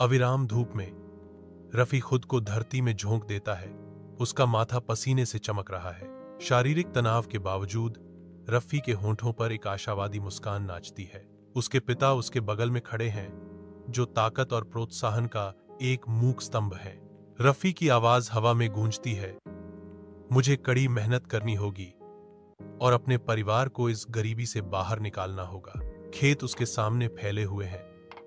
अविराम धूप में रफी खुद को धरती में झोंक देता है। उसका माथा पसीने से चमक रहा है। शारीरिक तनाव के बावजूद रफी के होंठों पर एक आशावादी मुस्कान नाचती है। उसके पिता उसके बगल में खड़े हैं, जो ताकत और प्रोत्साहन का एक मूक स्तंभ है। रफी की आवाज हवा में गूंजती है, मुझे कड़ी मेहनत करनी होगी और अपने परिवार को इस गरीबी से बाहर निकालना होगा। खेत उसके सामने फैले हुए हैं,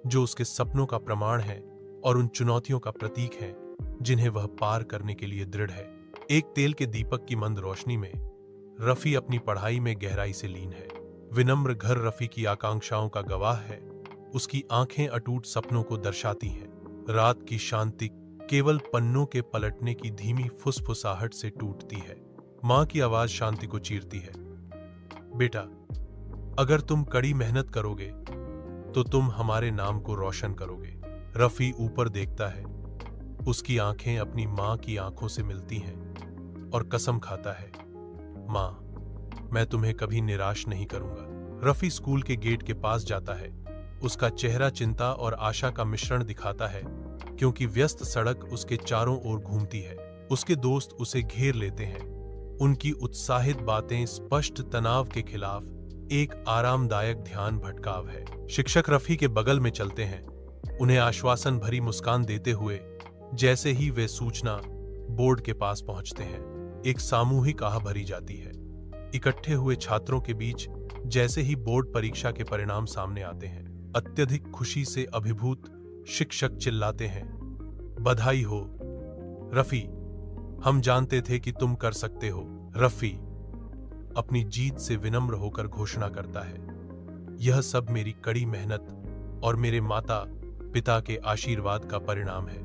जो उसके सपनों का प्रमाण है और उन चुनौतियों का प्रतीक है जिन्हें वह पार करने के लिए दृढ़ है। एक तेल के दीपक की मंद रोशनी में रफी अपनी पढ़ाई में गहराई से लीन है। विनम्र घर रफी की आकांक्षाओं का गवाह है। उसकी आंखें अटूट सपनों को दर्शाती हैं। रात की शांति केवल पन्नों के पलटने की धीमी फुसफुसाहट से टूटती है। मां की आवाज शांति को चीरती है, बेटा, अगर तुम कड़ी मेहनत करोगे तो तुम हमारे नाम को रोशन करोगे। रफी ऊपर देखता है। उसकी आंखें अपनी मां की आंखों से मिलती हैं और कसम खाता है, मां, मैं तुम्हें कभी निराश नहीं करूंगा। रफी स्कूल के गेट के पास जाता है। उसका चेहरा चिंता और आशा का मिश्रण दिखाता है, क्योंकि व्यस्त सड़क उसके चारों ओर घूमती है। उसके दोस्त उसे घेर लेते हैं। उनकी उत्साहित बातें स्पष्ट तनाव के खिलाफ एक आरामदायक ध्यान भटकाव है। शिक्षक रफी के बगल में चलते हैं, उन्हें आश्वासन भरी मुस्कान देते हुए। जैसे ही वे सूचना बोर्ड के पास पहुंचते हैं, एक सामूहिक आह भरी जाती है। इकट्ठे हुए छात्रों के बीच जैसे ही बोर्ड परीक्षा के परिणाम सामने आते हैं, अत्यधिक खुशी से अभिभूत शिक्षक चिल्लाते हैं, बधाई हो रफी, हम जानते थे कि तुम कर सकते हो। रफी अपनी जीत से विनम्र होकर घोषणा करता है, यह सब मेरी कड़ी मेहनत और मेरे माता पिता के आशीर्वाद का परिणाम है।